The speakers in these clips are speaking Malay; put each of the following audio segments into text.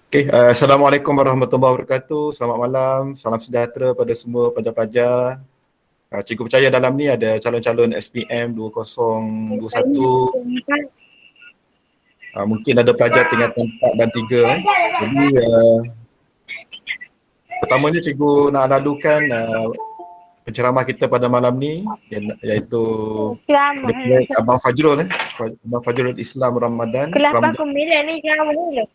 Assalamualaikum warahmatullahi wabarakatuh. Selamat malam, salam sejahtera pada semua pelajar-pelajar. Cikgu percaya dalam ni ada calon-calon SPM 2021. Mungkin ada pelajar tingkatan 4 dan 3. Jadi pertamanya cikgu nak lalukan penceramah kita pada malam ni, iaitu Abang Fajrul, Abang Fajrul Islam Ramadan. Kelapa kumila ni jangan dulu.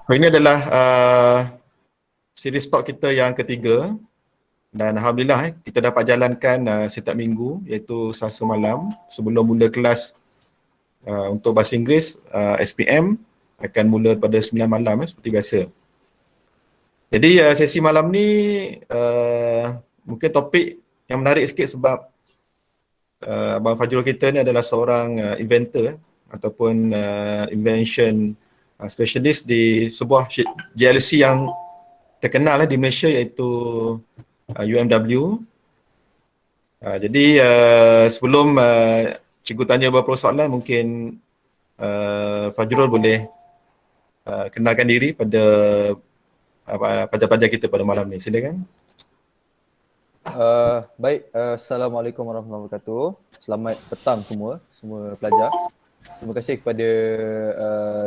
Ini adalah series talk kita yang ketiga, dan alhamdulillah kita dapat jalankan setiap minggu, iaitu Selasa malam sebelum mula kelas untuk bahasa Inggeris. SPM akan mula pada 9 malam seperti biasa. Jadi sesi malam ni mungkin topik yang menarik sikit sebab Abang Fajrul kita ni adalah seorang inventor ataupun invention specialist di sebuah GLC yang terkenal di Malaysia, iaitu UMW. Jadi sebelum cikgu tanya beberapa soalan, mungkin Fajrul boleh kenalkan diri pada pelajar-pelajar kita pada malam ni. Silakan. Baik, Assalamualaikum warahmatullahi wabarakatuh. Selamat petang semua pelajar. Terima kasih kepada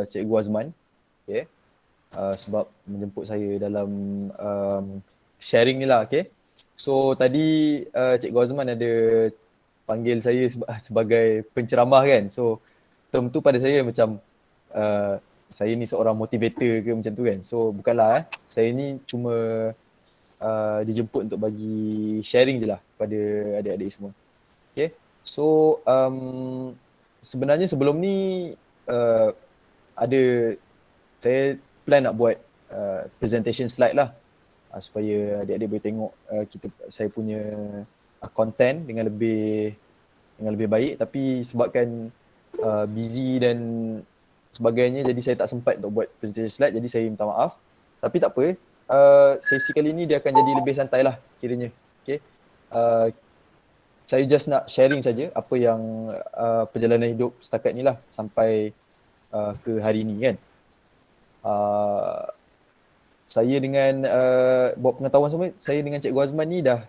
Cikgu Azman, sebab menjemput saya dalam sharing ni lah. So tadi Cikgu Azman ada panggil saya sebagai penceramah kan. So term tu pada saya macam saya ni seorang motivator ke macam tu kan. So bukanlah saya ni cuma dijemput untuk bagi sharing je lah pada adik-adik semua. So sebenarnya sebelum ni saya plan nak buat presentation slide lah, supaya adik-adik boleh tengok saya punya content dengan lebih baik, tapi sebabkan busy dan sebagainya, jadi saya tak sempat untuk buat presentation slide, jadi saya minta maaf. Tapi tak apa, sesi kali ni dia akan jadi lebih santai lah kiranya. Saya just nak sharing saja apa yang perjalanan hidup setakat ni lah sampai ke hari ni kan. Saya dengan buat pengetahuan semua, saya dengan Cikgu Azman ni dah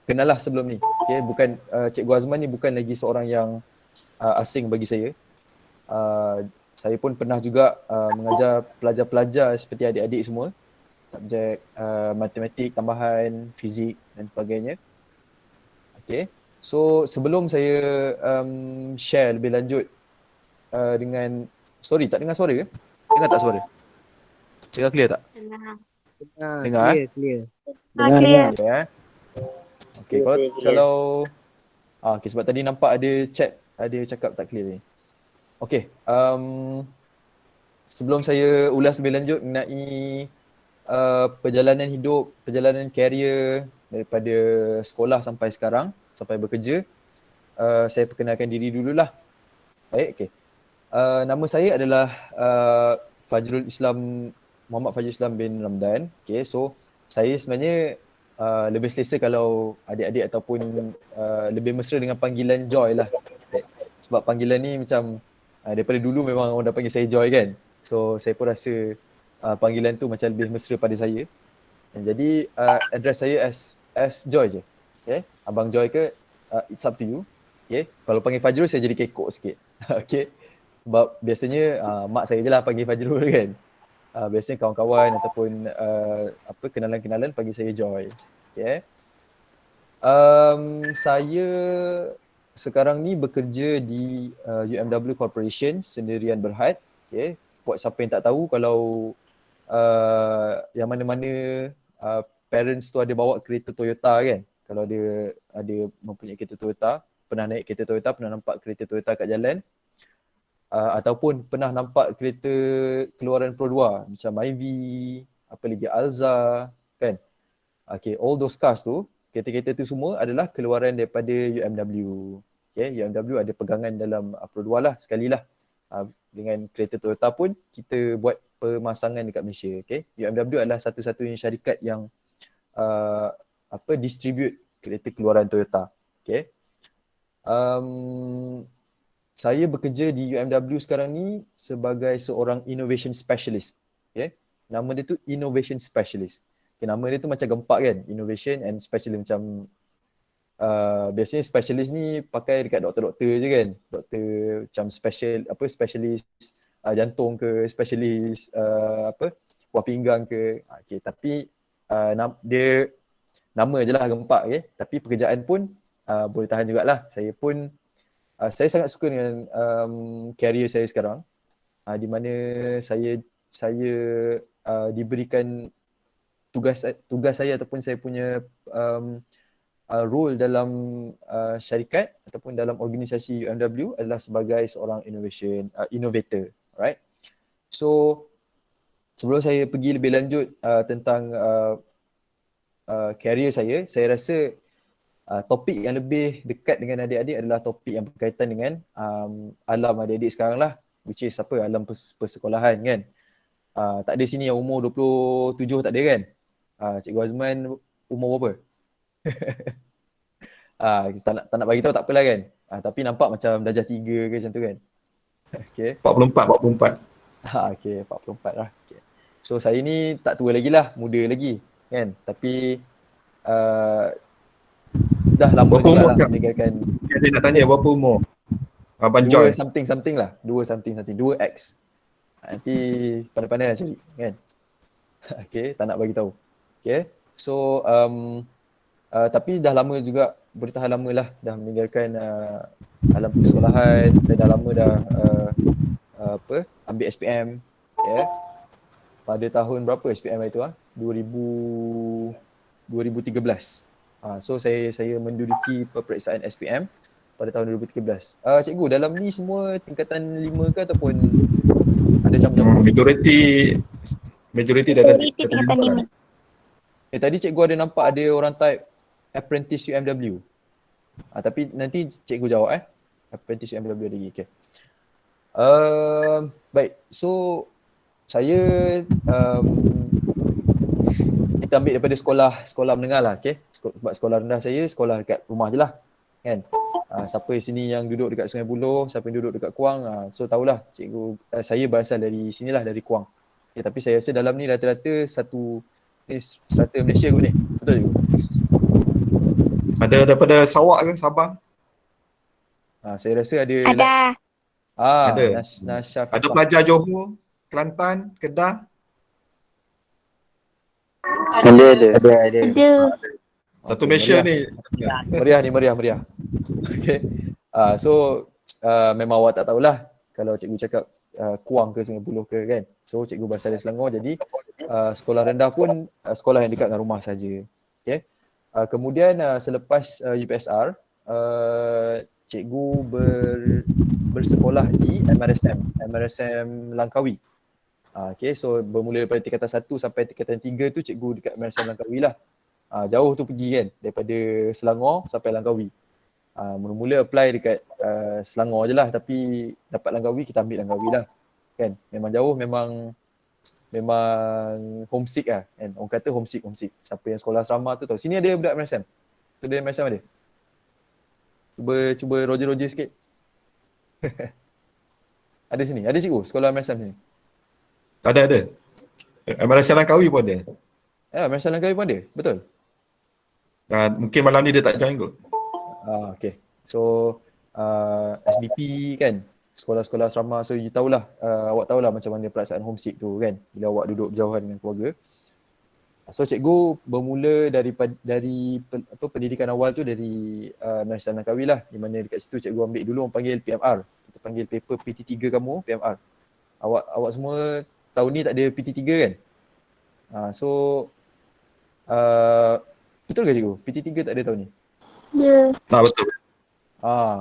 kenal lah sebelum ni. Bukan Cikgu Azman ni bukan lagi seorang yang asing bagi saya. Saya pun pernah juga mengajar pelajar-pelajar seperti adik-adik semua, subjek matematik tambahan, fizik dan sebagainya. So sebelum saya share lebih lanjut dengan tak dengar suara ke? Dengar tak suara? Dengar clear tak? Dengar. Clear. Clear. Kalau sebab tadi nampak ada chat, ada cakap tak clear ni. Sebelum saya ulas lebih lanjut mengenai perjalanan hidup, perjalanan karier daripada sekolah sampai sekarang, sampai bekerja, saya perkenalkan diri dululah. Baik, nama saya adalah Fajrul Islam, Muhammad Fajrul Islam bin Ramadan. So saya sebenarnya lebih selesa kalau adik-adik ataupun lebih mesra dengan panggilan Joy lah. Sebab panggilan ni macam daripada dulu memang orang dah panggil saya Joy kan. So saya pun rasa panggilan tu macam lebih mesra pada saya. Dan jadi address saya as Joy je. Abang Joy ke, it's up to you. Kalau panggil Fajrul saya jadi kekok sikit. Sebab biasanya mak saya je lah panggil Fajrul kan. Biasanya kawan-kawan ataupun kenalan-kenalan panggil saya Joy. Saya sekarang ni bekerja di UMW Corporation Sendirian Berhad. Buat siapa yang tak tahu, kalau yang mana-mana parents tu ada bawa kereta Toyota kan. Kalau ada mempunyai kereta Toyota, pernah naik kereta Toyota, pernah nampak kereta Toyota kat jalan, ataupun pernah nampak kereta keluaran Pro 2 macam Myvi, apa lagi, Alza kan. All those cars tu, kereta-kereta tu semua adalah keluaran daripada UMW. UMW ada pegangan dalam Pro 2 lah sekali lah. Dengan kereta Toyota pun kita buat pemasangan dekat Malaysia. UMW adalah satu-satunya syarikat yang distribute kereta keluaran Toyota. Saya bekerja di UMW sekarang ni sebagai seorang innovation specialist. Okay? Nama dia tu innovation specialist. Okay, nama dia tu macam gempak kan, innovation and specialist. Macam biasanya specialist ni pakai dekat doktor-doktor je kan. Doktor macam specialist jantung ke, specialist buah pinggang ke. Okay, tapi dia nama je lah gempak, okay? Tapi pekerjaan pun boleh tahan jugalah. Saya sangat suka dengan career saya sekarang, di mana saya diberikan tugas saya ataupun saya punya role dalam syarikat ataupun dalam organisasi UMW adalah sebagai seorang innovator, alright. So sebelum saya pergi lebih lanjut tentang career saya rasa topik yang lebih dekat dengan adik-adik adalah topik yang berkaitan dengan alam adik-adik sekarang lah, which is alam persekolahan kan. Tak ada sini yang umur 27 tak ada kan. Cikgu Azman umur berapa? Tak nak bagi tahu tak apalah kan. Tapi nampak macam darjah 3 ke macam tu kan. Okay. 44. Okay, 44 lah. Okay. So saya ni tak tua lagi lah, muda lagi kan. Tapi dah lama juga lah meninggalkan. Dia nak tanya berapa umur Abang Joy? 2 something lah. 2 something. 2X. Nanti pandai-pandai lah cari kan. Okay, tak nak bagi tahu. Okay. So tapi dah lama juga, bertahan lama lah dah meninggalkan alam persekolahan. Saya dah lama dah ambil SPM. Yeah. Pada tahun berapa SPM itu 2013. So saya menduduki peperiksaan SPM pada tahun 2013. Cikgu, dalam ni semua tingkatan 5 ke ataupun ada campur-campur? Majoriti tingkatan 5. Tadi cikgu ada nampak ada orang type apprentice UMW. Tapi nanti cikgu jawab apprentice UMW lagi. Okay. Baik, so saya kita ambil daripada sekolah menengah lah, okay? Sebab sekolah rendah saya sekolah dekat rumah je lah kan. Siapa sini yang duduk dekat Sungai Buloh, siapa yang duduk dekat Kuang, so tahulah cikgu, saya berasal dari sinilah, dari Kuang. Okay, tapi saya rasa dalam ni rata-rata strata Malaysia kot ni. Betul cikgu? Ada daripada Sarawak ke Sabah? Saya rasa ada. Ada. Nasyaf. Ada pelajar Johor, Kelantan, Kedah? Ada. Satu Malaysia ni. Meriah. Okay. So memang awak tak tahulah kalau cikgu cakap Kuang ke Sungai Buloh ke kan. So cikgu berasal dari Selangor, jadi sekolah rendah pun sekolah yang dekat dengan rumah saja. Okay. Kemudian selepas UPSR, cikgu bersekolah di MRSM Langkawi. Okay, so bermula daripada tingkatan 1 sampai tingkatan 3 tu cikgu dekat MRSM Langkawi lah. Jauh tu pergi kan, daripada Selangor sampai Langkawi. Mula-mula apply dekat Selangor je lah, tapi dapat Langkawi, kita ambil Langkawi lah kan. Memang jauh, memang homesick lah kan. Orang kata homesick. Siapa yang sekolah asrama tu tahu. Sini ada budak MRSM? Tu dia MRSM ada? Cuba Roger sikit. Ada sini? Ada cikgu sekolah MRSM sini? Ada. MRSM Langkawi pun ada. MRSM Langkawi pun ada? Betul? Mungkin malam ni dia tak join kot. Okay. So SBP kan, sekolah-sekolah asrama, so you tahulah, awak tahulah macam mana perasaan homesick tu kan, bila awak duduk berjauhan dengan keluarga. So cikgu bermula dari pendidikan awal tu dari MRSM Langkawi lah, di mana dekat situ cikgu ambil dulu orang panggil PMR. Kita panggil paper PT3 kamu, PMR. Awak semua tahun ni tak ada PT3 kan? So betul ke cikgu? PT3 tak ada tahun ni? Ya. Betul.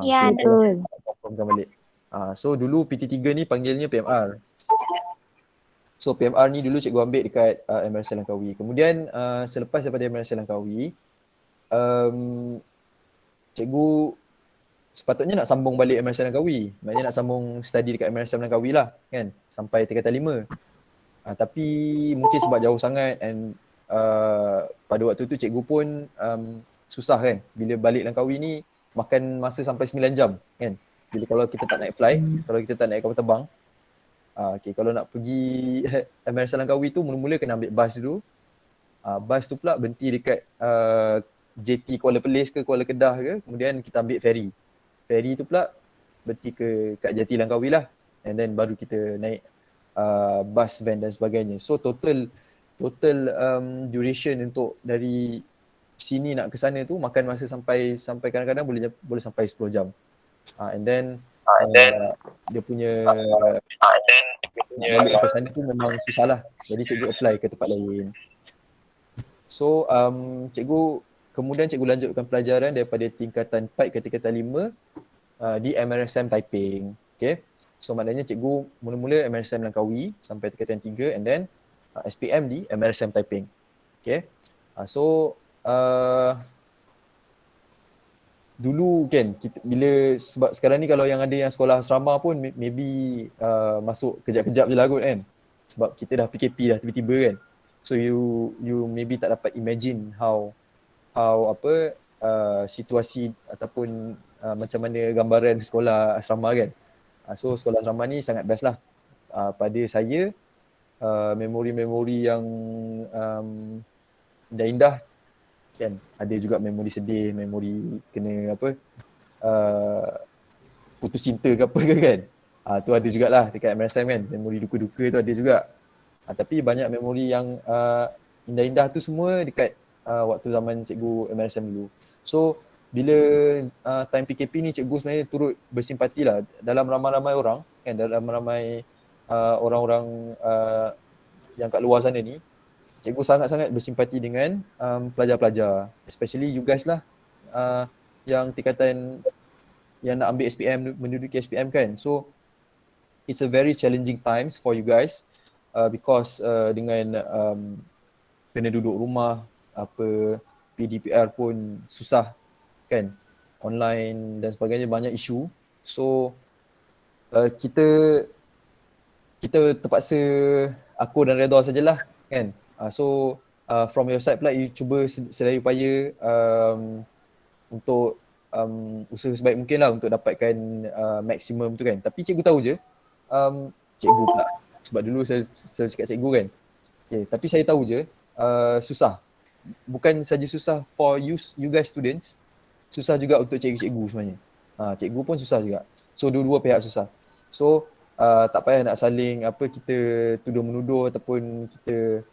Ya, betul. Confirmkan balik. So dulu PT3 ni panggilnya PMR. So PMR ni dulu cikgu ambil dekat MRSM Langkawi. Kemudian selepas daripada MRSM Langkawi, cikgu sepatutnya nak sambung balik MRSM Langkawi. Maknanya nak sambung study dekat MRSM Langkawi lah kan, sampai tingkatan 5. Tapi mungkin sebab jauh sangat and pada waktu tu cikgu pun susah kan. Bila balik Langkawi ni makan masa sampai 9 jam kan. Bila kalau kita tak naik flight, kalau kita tak naik kapal terbang, okay, kalau nak pergi MRSM Langkawi tu mula-mula kena ambil bas dulu. Bas tu pula berhenti dekat JT Kuala Perlis ke Kuala Kedah ke, kemudian kita ambil ferry. Ferry tu pula berhenti kat JT Langkawi lah, and then baru kita naik bus, van dan sebagainya. So total duration untuk dari sini nak ke sana tu makan masa sampai kadang-kadang boleh sampai 10 jam. And then dia punya balik ke sana tu memang susah lah. Jadi cikgu apply ke tempat lain. So kemudian cikgu lanjutkan pelajaran daripada tingkatan 4 ke tingkatan 5 di MRSM Taiping. Okay. So maknanya cikgu mula-mula MRSM Langkawi sampai tingkatan 3 and then SPM di MRSM Taiping. Okay. So dulu kan sebab sekarang ni kalau yang ada yang sekolah asrama pun maybe masuk kejap-kejap je lah kot kan. Sebab kita dah PKP dah tiba-tiba kan. So you maybe tak dapat imagine how situasi ataupun macam mana gambaran sekolah asrama kan. So sekolah asrama ni sangat best lah. Pada saya memori-memori yang indah kan. Ada juga memori sedih, memori kena putus cinta ke apa ke kan. Tu ada jugalah dekat MRSM kan. Memori duka-duka tu ada juga. Tapi banyak memori yang indah-indah tu semua dekat waktu zaman cikgu MRSM dulu. So bila time PKP ni cikgu sebenarnya turut bersimpati lah dalam ramai-ramai orang kan, dalam ramai orang-orang yang kat luar sana ni. Cikgu sangat-sangat bersimpati dengan pelajar-pelajar, especially you guys lah yang tingkatan yang nak ambil SPM, menduduki SPM kan. So it's a very challenging times for you guys because dengan kena duduk rumah, PDPR pun susah kan, online dan sebagainya, banyak isu. So kita terpaksa aku dan Redha sajalah kan. So from your side pula you cuba sedaya upaya untuk usaha sebaik mungkin lah untuk dapatkan maksimum tu kan. Tapi cikgu tahu je, cikgu pula sebab dulu saya cakap cikgu kan. Okay, tapi saya tahu je susah. Bukan saja susah for you guys students, susah juga untuk cikgu-cikgu sebenarnya. Cikgu pun susah juga. So dua-dua pihak susah. So tak payah nak saling kita tuduh menuduh ataupun kita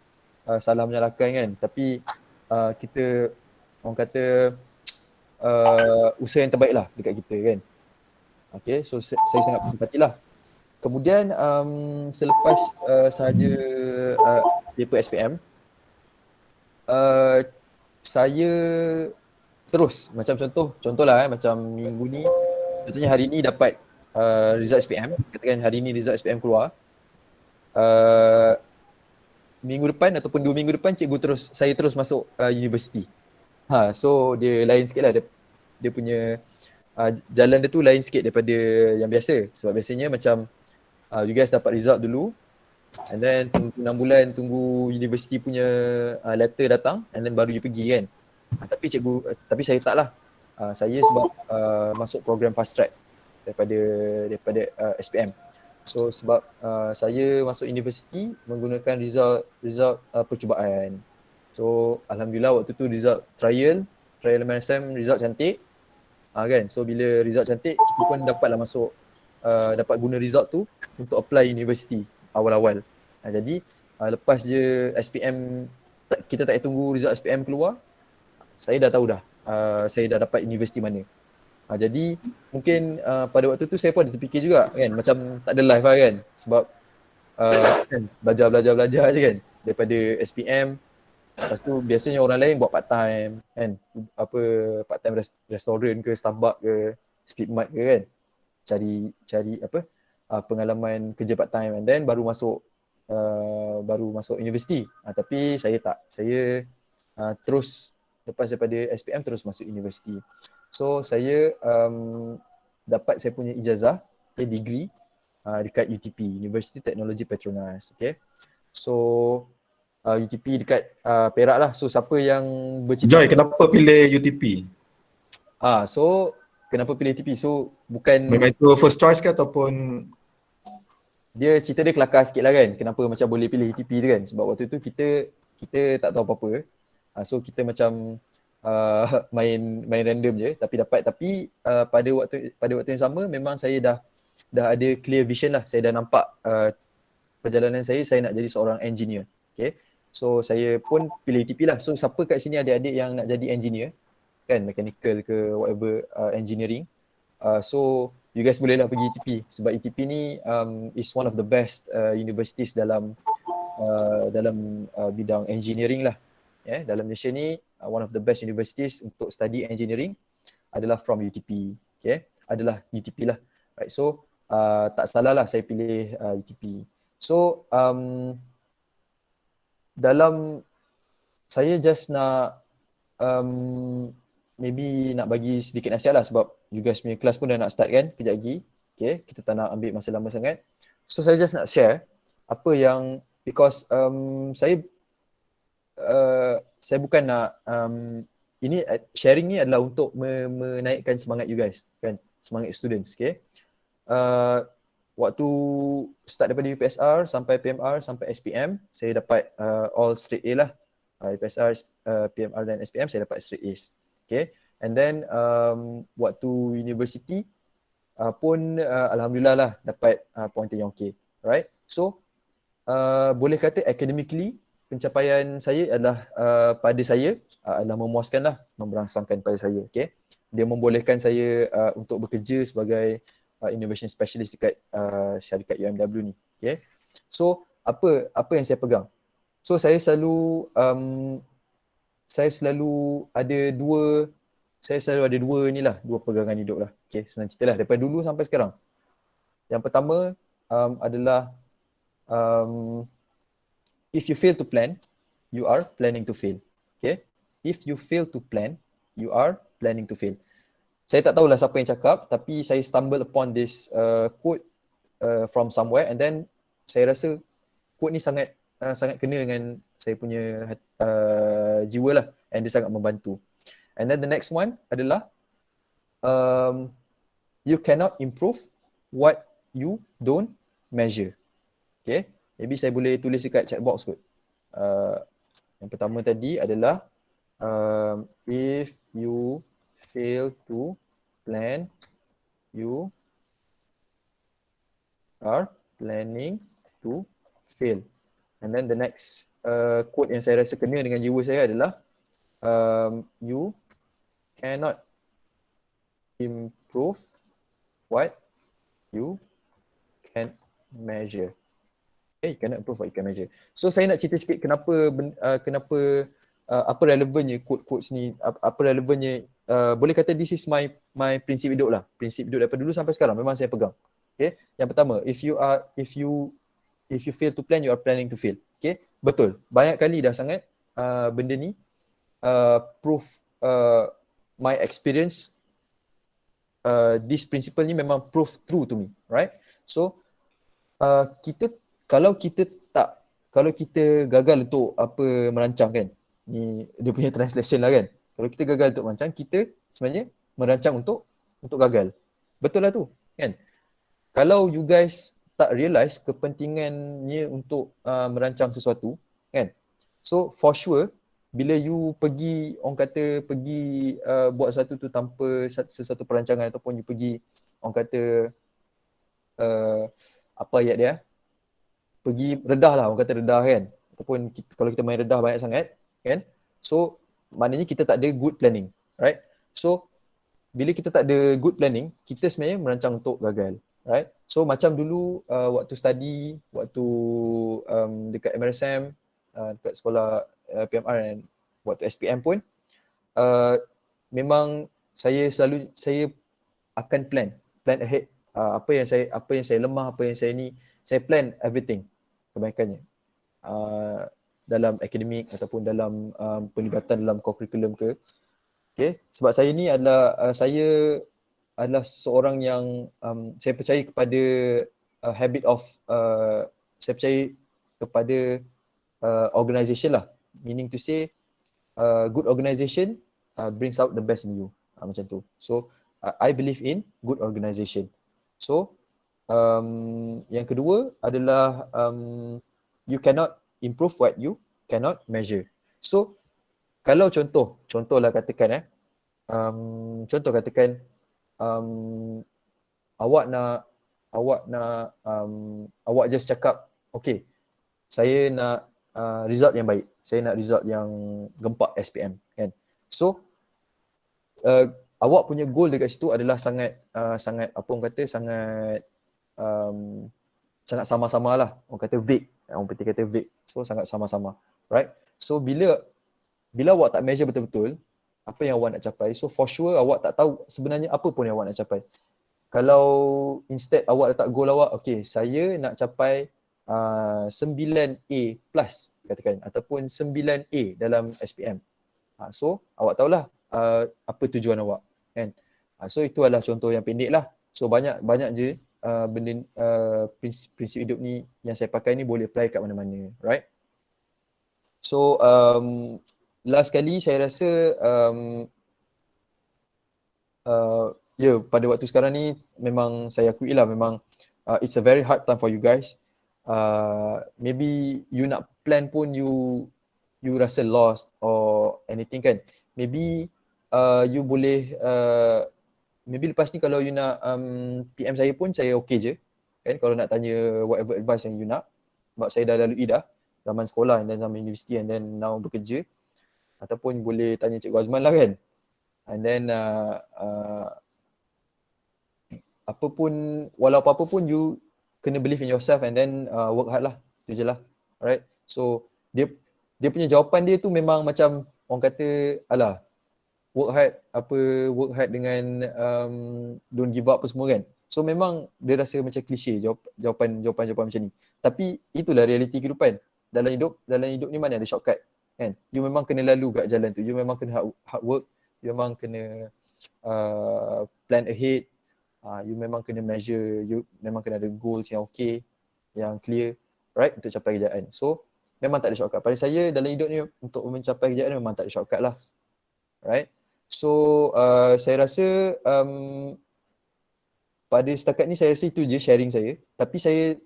salah menyalahkan kan. Tapi kita orang kata usaha yang terbaik lah dekat kita kan. Okay, so saya sangat bersimpatilah. Kemudian selepas sahaja paper SPM, saya terus macam contohlah macam minggu ni, contohnya hari ni dapat result SPM, katakan hari ni result SPM keluar, minggu depan ataupun 2 minggu depan saya terus masuk universiti. So dia lain sikit lah, dia punya jalan dia tu lain sikit daripada yang biasa. Sebab biasanya macam you guys dapat result dulu and then tunggu 6 bulan tunggu universiti punya letter datang and then baru you pergi kan. Tapi saya tak lah. Saya sebab masuk program fast track daripada SPM. So sebab saya masuk universiti menggunakan result percubaan. So alhamdulillah waktu tu result trial MRSM result cantik. Kan. So bila result cantik kita pun dapatlah masuk dapat guna result tu untuk apply universiti awal-awal. Jadi lepas je SPM, kita tak payah tunggu result SPM keluar, saya dah tahu dah saya dah dapat universiti mana. Jadi mungkin pada waktu tu saya pun ada terfikir juga kan, macam tak ada life lah kan. Sebab kan belajar je kan daripada SPM. Lepas tu biasanya orang lain buat part time kan, part time restoran ke, Starbucks ke, Speedmart ke kan. Cari pengalaman kerja part time and then baru masuk universiti. Tapi saya tak. Saya terus lepas daripada SPM terus masuk universiti. So saya dapat saya punya ijazah, degree dekat UTP, University Teknologi Petronas. Okay. So UTP dekat Perak lah. So siapa yang bercita Joy, kenapa pilih UTP? So kenapa pilih TP. So bukan Memang itu first choice ke ataupun dia cerita dia kelakar sikit lah kan, kenapa macam boleh pilih TP tu kan, sebab waktu tu kita tak tahu apa-apa. So kita macam main random je tapi pada waktu yang sama memang saya dah ada clear vision lah. Saya dah nampak perjalanan saya nak jadi seorang engineer. Okay. So saya pun pilih TP lah. So siapa kat sini adik-adik yang nak jadi engineer kan, mechanical ke whatever, engineering, so you guys bolehlah pergi ETP sebab ETP ni is one of the best universities dalam bidang engineering lah. Dalam Malaysia ni one of the best universities untuk study engineering adalah from UTP. Adalah UTP lah. Right. So tak salah lah saya pilih UTP. So dalam saya just nak maybe nak bagi sedikit nasihat lah sebab you guys punya kelas pun dah nak start kan kejap lagi. Okay, kita tak nak ambil masa lama sangat. So saya just nak share apa yang, because saya bukan nak ini sharing ni adalah untuk menaikkan semangat you guys kan, semangat students. Okay, waktu start daripada UPSR sampai PMR sampai SPM saya dapat all straight A lah. UPSR, PMR dan SPM saya dapat straight A's. Okay, and then waktu university pun alhamdulillah lah dapat pointer yang okay. Alright, so boleh kata academically pencapaian saya adalah pada saya adalah memuaskan lah, memberangsangkan pada saya. Okay, dia membolehkan saya untuk bekerja sebagai innovation specialist dekat syarikat UMW ni. Okay, so apa yang saya pegang? So saya selalu ada dua pegangan hidup lah. Okay, senang cerita lah daripada dulu sampai sekarang. Yang pertama adalah if you fail to plan, you are planning to fail. Okay, if you fail to plan, you are planning to fail. Saya tak tahulah siapa yang cakap, tapi saya stumble upon this quote from somewhere, and then saya rasa quote ni sangat kena dengan saya punya jiwa lah, and dia sangat membantu. And then the next one adalah you cannot improve what you don't measure. Okay, maybe saya boleh tulis dekat chat box kot. Yang pertama tadi adalah if you fail to plan, you are planning to fail. And then the next quote yang saya rasa kena dengan jiwa saya adalah you cannot improve what you can measure. You cannot improve what you can measure. So saya nak cerita sikit kenapa apa relevannya quotes ni, apa relevannya, boleh kata this is my prinsip hidup lah. Prinsip hidup daripada dulu sampai sekarang memang saya pegang. Okay, yang pertama, if you fail to plan, you are planning to fail. Okay, betul. Banyak kali dah sangat benda ni proof my experience, this principle ni memang proof true to me, right? So kalau kita gagal untuk merancang kan, ni dia punya translation lah kan, kalau kita gagal untuk merancang, kita sebenarnya merancang untuk gagal. Betul lah tu kan. Kalau you guys tak realise kepentingannya untuk merancang sesuatu kan, so for sure bila you pergi, orang kata pergi buat sesuatu tu tanpa sesuatu perancangan, ataupun you pergi, orang kata apa ayat dia, pergi redah lah, orang kata redah kan, ataupun kalau kita main redah banyak sangat kan, so maknanya kita tak ada good planning, right? So bila kita tak ada good planning, kita sebenarnya merancang untuk gagal, right? So macam dulu waktu study, waktu dekat MRSM, dekat sekolah PMR dan waktu SPM pun, memang saya akan plan ahead, apa yang saya lemah, apa yang saya plan everything kebaikannya dalam akademik ataupun dalam pelibatan dalam co-curriculum ke. Okay, sebab saya ni adalah seorang yang saya percaya kepada habit of saya percaya kepada organisation lah, meaning to say good organisation brings out the best in you, macam tu. So I believe in good organisation. So yang kedua adalah you cannot improve what you cannot measure. So kalau contohlah katakan contoh katakan awak nak awak just cakap okay, saya nak result yang baik, saya nak result yang gempak SPM kan. So awak punya goal dekat situ adalah sangat apa orang kata sangat sama-sama lah. Orang kata vague. Orang putih kata vague. So sangat sama-sama. Right? So bila awak tak measure betul-betul apa yang awak nak capai, so for sure awak tak tahu sebenarnya apa pun yang awak nak capai. Kalau instead awak letak goal awak, okay, saya nak capai 9A plus katakan ataupun 9A dalam SPM. So awak tahulah apa tujuan awak kan. So itu adalah contoh yang pendek lah. So banyak je benda prinsip hidup ni yang saya pakai ni boleh apply kat mana-mana, right? So last kali saya rasa pada waktu sekarang ni memang saya akui lah memang it's a very hard time for you guys. Maybe you nak plan pun you rasa lost or anything kan. Maybe you boleh maybe lepas ni kalau you nak PM saya pun saya okay je kan, kalau nak tanya whatever advice yang you nak, sebab saya dah lalui dah zaman sekolah dan zaman universiti and then now bekerja, ataupun boleh tanya Cikgu Azman lah kan. And then walau apa pun you kena believe in yourself and then work hard lah, tu je lah. Alright, so dia punya jawapan dia tu memang macam orang kata alah work hard dengan don't give up apa semua kan. So memang dia rasa macam klise jawapan macam ni. Tapi itulah realiti kehidupan. Dalam hidup ni mana ada shortcut kan. You memang kena lalu kat jalan tu. You memang kena hard work. You memang kena plan ahead. You memang kena measure. You memang kena ada goals yang okay, yang clear, right, untuk capai kejayaan. So memang tak ada shortcut. Pada saya dalam hidup ni untuk mencapai kejayaan memang tak ada shortcut lah. Right. So saya rasa pada setakat ni saya rasa itu je sharing saya. Tapi saya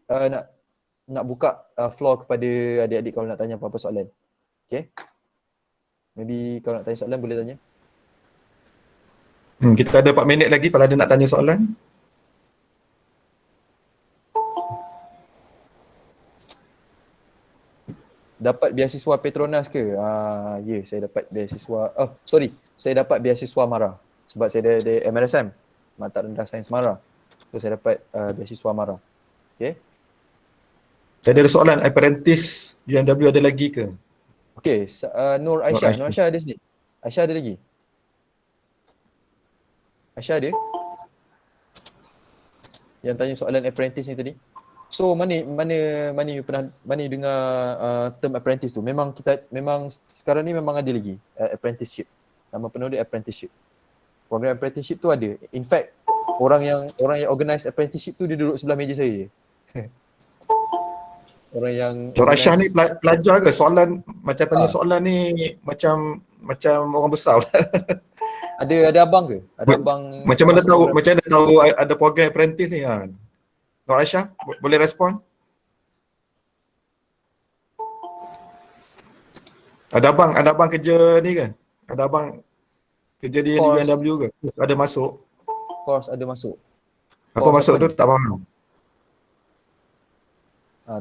nak buka floor kepada adik-adik kalau nak tanya apa-apa soalan. Okay. Maybe kalau nak tanya soalan boleh tanya. Kita ada 4 minit lagi kalau ada nak tanya soalan. Dapat beasiswa Petronas ke? Ya, saya dapat beasiswa. Saya dapat beasiswa MARA sebab saya ada MRSM, Mata Rendah Sains MARA. So saya dapat beasiswa MARA. Okay. Saya ada soalan, apprentice UMW ada lagi ke? Okay, Nur Aisyah. Nur Aisyah ada sini. Aisyah ada lagi? Aisyah ada? Yang tanya soalan apprentice ni tadi. So mana you pernah dengar term apprentice tu? Memang sekarang ni memang ada lagi apprenticeship. Nama penuh dia apprenticeship. Program apprenticeship tu ada. In fact, orang yang organize apprenticeship tu dia duduk sebelah meja saya je. Orang yang Nur Aisyah ni pelajar ke? Soalan macam tanya soalan ni macam orang besar. Ada abang ke? Ada abang macam mana tahu ada program apprentice ni kan? Nur Aisyah boleh respon? Ada abang kerja ni kan? Ada abang kerja di UMW ke? Ada masuk? Course ada masuk. Apa masuk tu tak faham.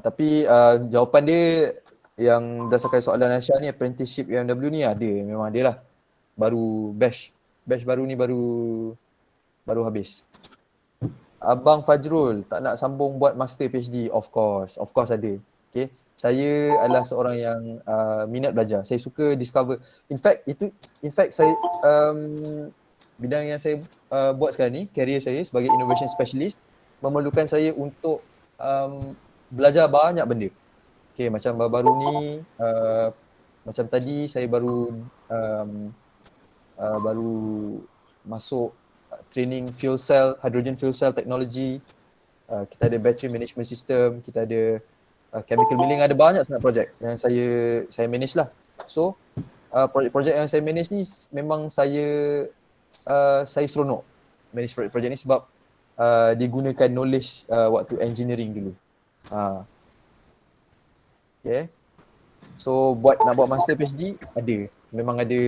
Tapi jawapan dia yang berdasarkan soalan Aisyah ni, apprenticeship UMW ni ada, memang ada lah. Baru batch baru ni baru habis. Abang Fajrul tak nak sambung buat master PhD? Of course ada. Okay. Saya adalah seorang yang minat belajar. Saya suka discover. In fact saya bidang yang saya buat sekarang ni, career saya sebagai innovation specialist memerlukan saya untuk belajar banyak benda. Okay, macam baru ni macam tadi saya baru masuk training hydrogen fuel cell technology. Kita ada battery management system, kita ada chemical milling, ada banyak sangat projek yang saya manage lah. So projek-projek yang saya manage ni memang saya seronok. manage project ni sebab dia gunakan knowledge waktu engineering dulu. Okay. So nak buat master PhD ada. Memang ada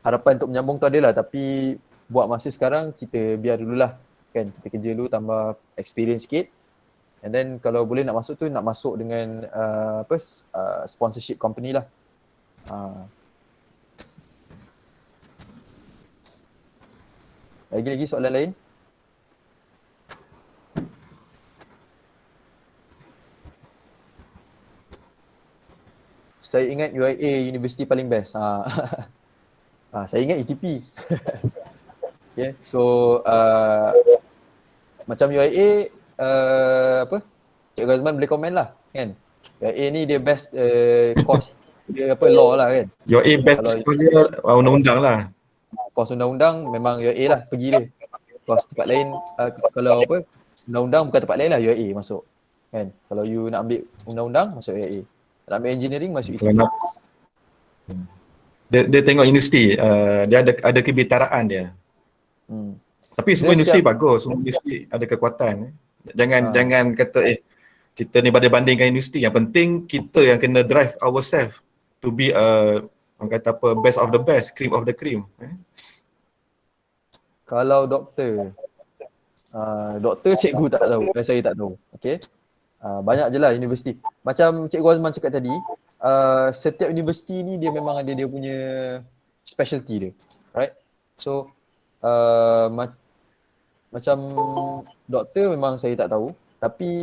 harapan untuk menyambung tu adalah, tapi buat masa sekarang kita biar dululah kan, kita kerja dulu tambah experience sikit, and then kalau boleh nak masuk tu nak masuk dengan sponsorship company lah. Lagi soalan lain? Saya ingat UIA universiti paling best. Saya ingat ETP. Okay, so macam UIA Cikgu Azman boleh komen lah kan. UIA ni dia best course dia law lah kan. UIA best dia undang-undang lah. Course undang-undang memang UIA lah pergi dia. Course tempat lain kalau undang-undang bukan tempat lain lah, UIA masuk kan. Kalau you nak ambil undang-undang masuk UIA. Nak ambil engineering masuk ETP. Dia tengok universiti, dia ada kebitaraan dia. Tapi semua universiti bagus, semua universiti ada kekuatan. Jangan kata kita ni bandingkan universiti. Yang penting kita yang kena drive ourselves to be orang kata best of the best, cream of the cream. Kalau doktor cikgu tak tahu, saya tak tahu. Okay. Banyak je lah universiti. Macam Cikgu Azman cakap tadi, setiap universiti ni dia memang ada dia punya specialty dia, right? So macam doktor memang saya tak tahu, tapi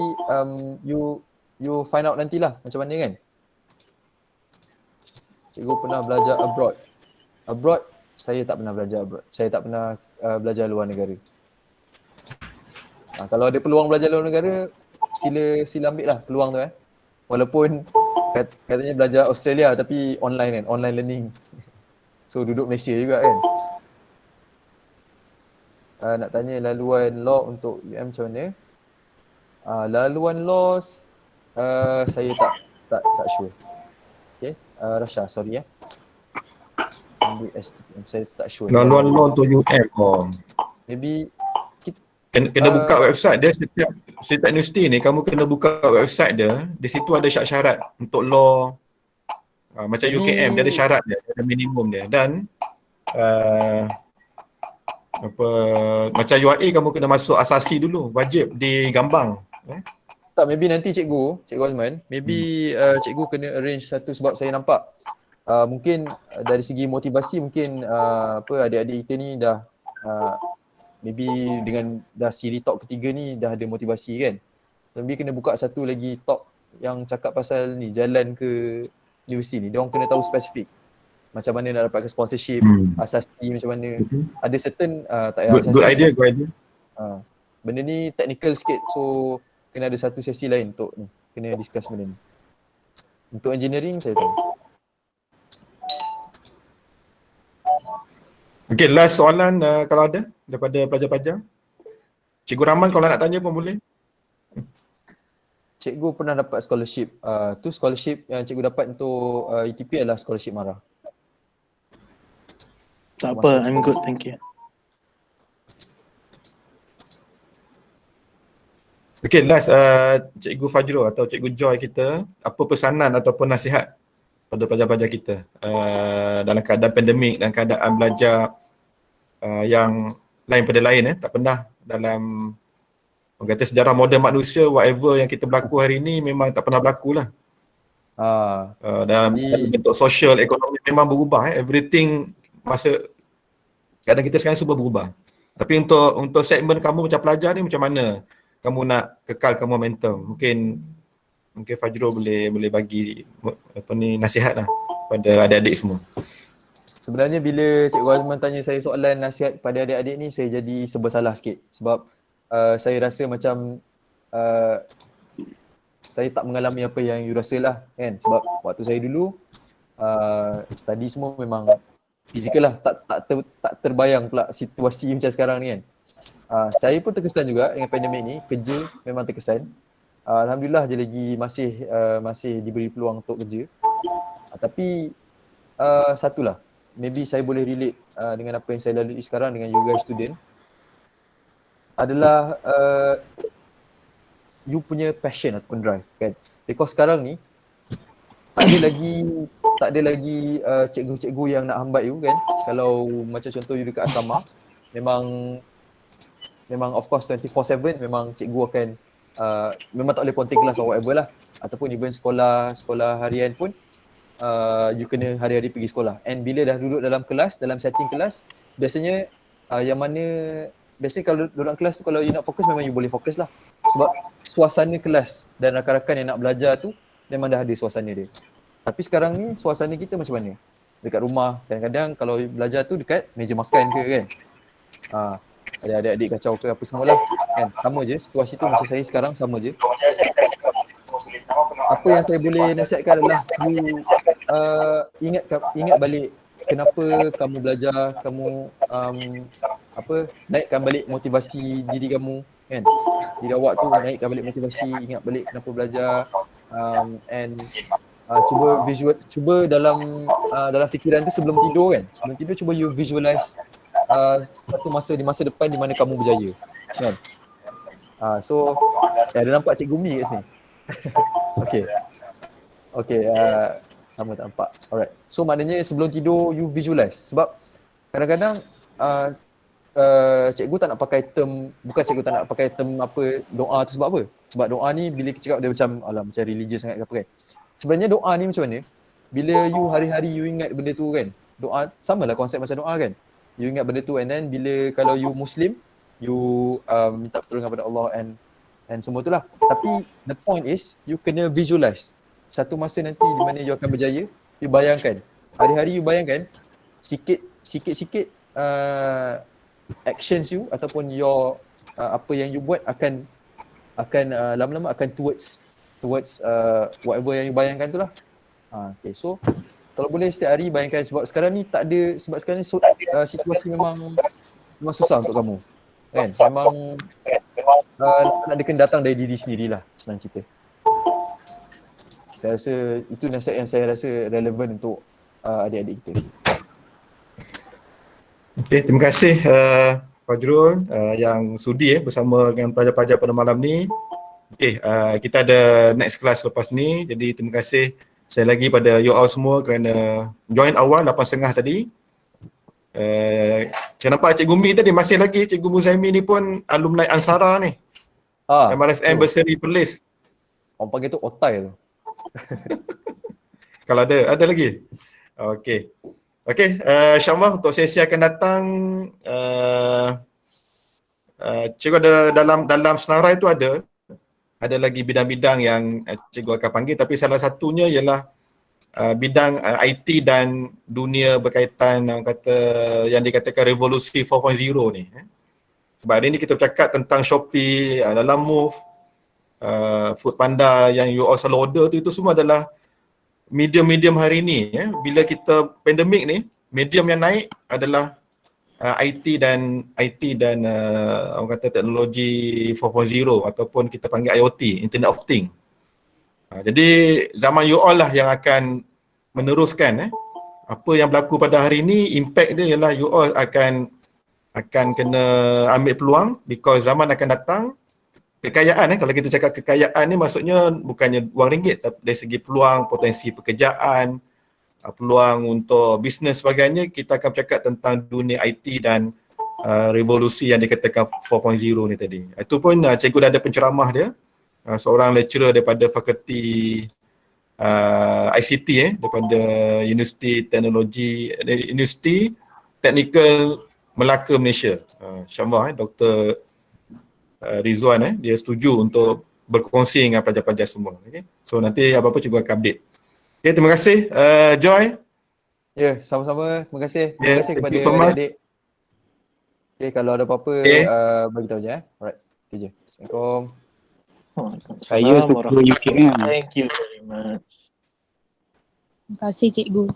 you find out nantilah macam mana kan. Cikgu pernah belajar abroad, saya tak pernah belajar abroad. Saya tak pernah belajar luar negara. Kalau ada peluang belajar luar negara, sila ambil lah peluang tu Walaupun katanya belajar Australia tapi online kan, online learning. So duduk Malaysia juga kan. Nak tanya laluan law untuk UM macam mana? Laluan law saya tak sure. Okay, Rasha, sorry ambil STM, saya tak sure. Laluan law untuk UM Maybe kena buka website dia. Setiap universiti ni kamu kena buka website dia. Di situ ada syarat-syarat untuk law. Macam UKM dia ada syarat dia, ada minimum dia. Dan macam UIA kamu kena masuk asasi dulu, wajib digambang. Tak, maybe nanti Cikgu Azman, maybe Cikgu kena arrange satu, sebab saya nampak mungkin dari segi motivasi mungkin adik-adik kita ni dah maybe dengan dah siri talk ketiga ni dah ada motivasi kan. Maybe kena buka satu lagi talk yang cakap pasal ni, jalan ke universiti ni. Dia orang kena tahu spesifik macam mana nak dapatkan sponsorship, asasi macam mana. Ada certain tak payah good idea. Benda ni technical sikit, so kena ada satu sesi lain untuk ni, kena discuss benda ni. Untuk engineering saya tahu. Okay, last soalan kalau ada daripada pelajar-pelajar. Cikgu Rahman kalau nak tanya pun boleh. Cikgu pernah dapat scholarship. Tu scholarship yang cikgu dapat untuk ETP adalah scholarship MARA. Tak apa, I'm good, thank you. Okay, last Cikgu Fajrul atau Cikgu Joy kita, apa pesanan ataupun nasihat pada pelajar-pelajar kita dalam keadaan pandemik dan keadaan belajar yang lain pada lain, tak pernah dalam orang kata sejarah moden manusia, whatever yang kita berlaku hari ni memang tak pernah berlaku lah. Dalam bentuk sosial, ekonomi memang berubah. Everything masa keadaan kita sekarang semua berubah. Tapi untuk segmen kamu macam pelajar ni, macam mana kamu nak kekalkan momentum? Mungkin Fajrul boleh bagi nasihat lah pada adik-adik semua. Sebenarnya bila Cikgu Azman tanya saya soalan nasihat pada adik-adik ni, saya jadi serba salah sikit. Sebab saya rasa macam saya tak mengalami apa yang you rasa lah kan. Sebab waktu saya dulu study semua memang fizikal lah. Tak terbayang pula situasi macam sekarang ni kan. Saya pun terkesan juga dengan pandemik ni. Kerja memang terkesan. Alhamdulillah je lagi masih diberi peluang untuk kerja. Tapi satulah, maybe saya boleh relate dengan apa yang saya lalui sekarang dengan you guys student adalah you punya passion ataupun drive kan. Because sekarang ni tak ada lagi cikgu-cikgu yang nak hambat you kan. Kalau macam contoh you dekat asrama, memang of course 24/7 memang cikgu akan memang tak boleh ponting kelas or whatever lah. Ataupun even sekolah harian pun you kena hari-hari pergi sekolah. And bila dah duduk dalam kelas, dalam setting kelas, biasanya biasanya kalau dalam kelas tu kalau you nak fokus memang you boleh fokus lah. Sebab suasana kelas dan rakan-rakan yang nak belajar tu memang dah ada suasana dia. Tapi sekarang ni suasana kita macam mana? Dekat rumah, kadang-kadang kalau belajar tu dekat meja makan ke kan. Ada adik-adik kacau ke apa semua lah kan. Sama je, situasi tu macam saya sekarang sama je. Apa yang saya boleh nasihatkan adalah you ingat balik kenapa kamu belajar, kamu naikkan balik motivasi diri kamu kan. Diri awak tu naikkan balik motivasi, ingat balik kenapa belajar and cuba dalam fikiran tu sebelum tidur kan. Sebelum tidur cuba you visualize satu masa di masa depan di mana kamu berjaya kan. So ada nampak Cikgu Mi kat sini. Okay, sama tak nampak. Alright. So maknanya sebelum tidur you visualize. Sebab kadang-kadang cikgu tak nak pakai term, bukan cikgu tak nak pakai term apa doa tu sebab apa? Sebab doa ni bila kita cakap dia macam religious sangat ke apa kan. Sebenarnya doa ni macam mana? Bila you hari-hari you ingat benda tu kan. Doa samalah konsep macam doa kan. You ingat benda tu and then bila kalau you Muslim, you minta pertolongan kepada Allah and semua tu lah. Tapi the point is you kena visualize. Satu masa nanti di mana you akan berjaya, you bayangkan. Hari-hari you bayangkan sikit-sikit actions you ataupun your apa yang you buat akan lama-lama akan towards whatever yang you bayangkan tu lah. Okay, so kalau boleh setiap hari bayangkan sebab sekarang ni situasi memang susah untuk kamu kan. Memang nak kena datang dari diri sendirilah senang cerita. Saya rasa itu nasihat yang saya rasa relevan untuk adik-adik kita. Okay, terima kasih Fajrul yang sudi bersama dengan pelajar-pelajar pada malam ni. Okay, kita ada next class lepas ni. Jadi terima kasih sekali lagi pada you all semua kerana join awal 8.30 tadi. Saya nampak Cikgu Mi tadi masih lagi. Cikgu Muzaimi ni pun alumni Ansara ni. MRSM Berseri Perlis. Orang panggil tu otai tu. Kalau ada lagi. Okay, InsyaAllah untuk sesi akan datang cikgu ada dalam senarai tu ada lagi bidang-bidang yang cikgu akan panggil, tapi salah satunya ialah bidang IT dan dunia berkaitan yang dikatakan revolusi 4.0 ni. Sebab hari ni kita bercakap tentang Shopee, dalam Move, Foodpanda yang you all selalu order tu, itu semua adalah medium hari ni. Bila kita pandemik ni, medium yang naik adalah IT dan orang kata teknologi 4.0 ataupun kita panggil IoT, Internet of Things. Jadi zaman you all lah yang akan meneruskan apa yang berlaku pada hari ini. Impact dia ialah you all akan kena ambil peluang because zaman akan datang. Kekayaan kalau kita cakap kekayaan ni maksudnya bukannya wang ringgit, tapi dari segi peluang, potensi pekerjaan, peluang untuk bisnes sebagainya. Kita akan bercakap tentang dunia IT dan revolusi yang dikatakan 4.0 ni tadi. Itu pun cikgu dah ada penceramah dia, seorang lecturer daripada fakulti ICT daripada Universiti Teknikal Melaka Malaysia. InsyaAllah Dr. Rizwan dia setuju untuk berkongsi dengan pelajar-pelajar semua. Okay? So nanti apa-apa cikgu akan update. Okay, terima kasih Joy. Ya, sama-sama. Terima kasih. Terima kasih kepada adik-adik. Okay, kalau ada apa-apa bagi tahu je. Alright. Okay je. Assalamualaikum. Saya suka UKM. Thank you very much. Terima kasih cikgu.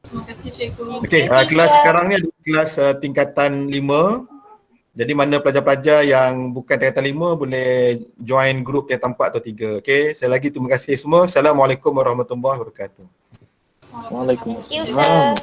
Terima kasih cikgu. Okay, kelas sekarang ni adalah kelas tingkatan 5. Jadi mana pelajar-pelajar yang bukan tingkatan 5 boleh join grup yang tampak atau 3. Okay, sekali lagi terima kasih semua. Assalamualaikum warahmatullahi wabarakatuh. Waalaikumsalam. Thank you, sir.